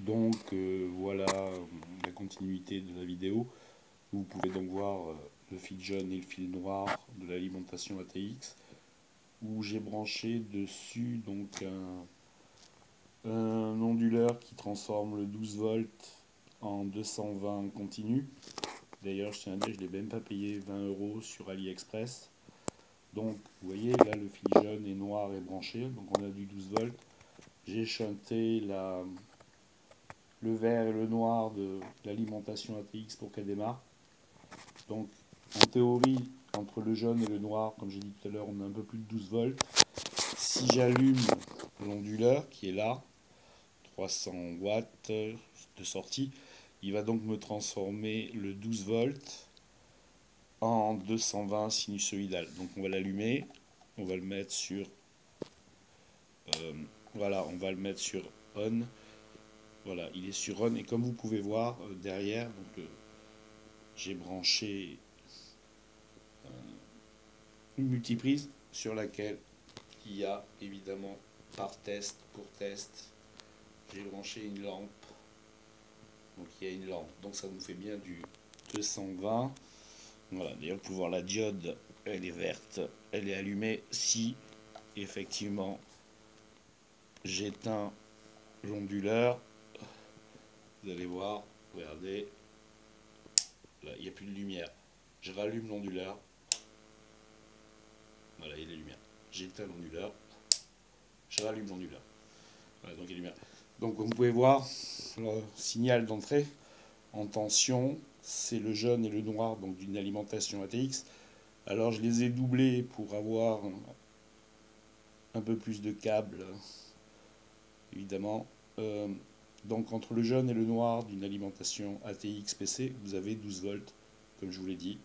Donc voilà la continuité de la vidéo. Vous pouvez donc voir le fil jaune et le fil noir de l'alimentation ATX, où j'ai branché dessus donc un onduleur qui transforme le 12 volts en 220 continu. D'ailleurs, je tiens à dire, je ne l'ai même pas payé 20 € sur AliExpress. Donc, vous voyez, là, le fil jaune et noir est branché. Donc, on a du 12 volts. J'ai shunté le vert et le noir de l'alimentation ATX pour qu'elle démarre. Donc, en théorie, entre le jaune et le noir, comme j'ai dit tout à l'heure, on a un peu plus de 12 volts. Si j'allume l'onduleur, qui est là, 300 watts de sortie, il va donc me transformer le 12 volts en 220 sinusoïdal. Donc on va l'allumer, on va le mettre sur voilà, on va le mettre sur on. Voilà, il est sur on, et comme vous pouvez voir derrière, donc j'ai branché une multiprise sur laquelle il y a évidemment par test, pour test, j'ai branché une lampe. Donc il y a une lampe, donc ça nous fait bien du 220. Voilà, d'ailleurs vous pouvez voir la diode, elle est verte, elle est allumée. Si effectivement j'éteins l'onduleur, vous allez voir, regardez, là il n'y a plus de lumière. Je rallume l'onduleur, voilà, il y a les lumières. J'éteins l'onduleur, je rallume l'onduleur. Voilà, donc il y a les lumières. Donc comme vous pouvez voir, le signal d'entrée en tension, c'est le jaune et le noir, donc d'une alimentation ATX. Alors je les ai doublés pour avoir un peu plus de câbles, évidemment. Donc entre le jaune et le noir d'une alimentation ATX PC, vous avez 12 volts, comme je vous l'ai dit.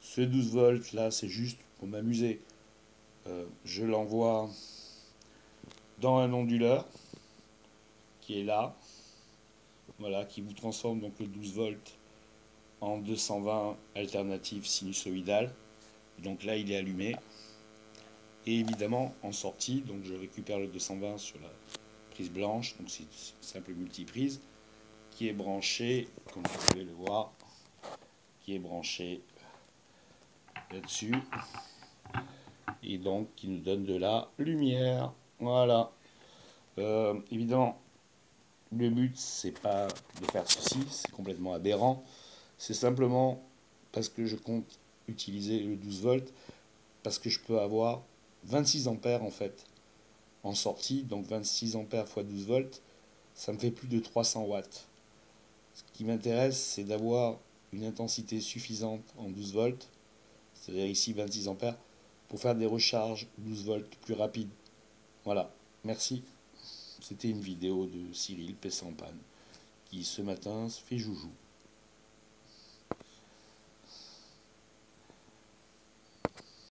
Ce 12 volts là, c'est juste pour m'amuser. Je l'envoie dans un onduleur qui est là, voilà, qui vous transforme donc le 12 volts en 220 alternative sinusoïdale. Donc là, il est allumé. Et évidemment, en sortie, donc je récupère le 220 sur la prise blanche, donc c'est une simple multiprise qui est branchée, comme vous pouvez le voir, qui est branchée là-dessus, et donc qui nous donne de la lumière. Voilà. Évidemment, le but, c'est pas de faire ceci, c'est complètement aberrant. C'est simplement parce que je compte utiliser le 12 volts, parce que je peux avoir 26 ampères en fait en sortie, donc 26 ampères x 12 volts, ça me fait plus de 300 watts. Ce qui m'intéresse, c'est d'avoir une intensité suffisante en 12 volts, c'est-à-dire ici 26 ampères, pour faire des recharges 12 volts plus rapides. Voilà, merci. C'était une vidéo de Cyril Pessampan, qui ce matin se fait joujou.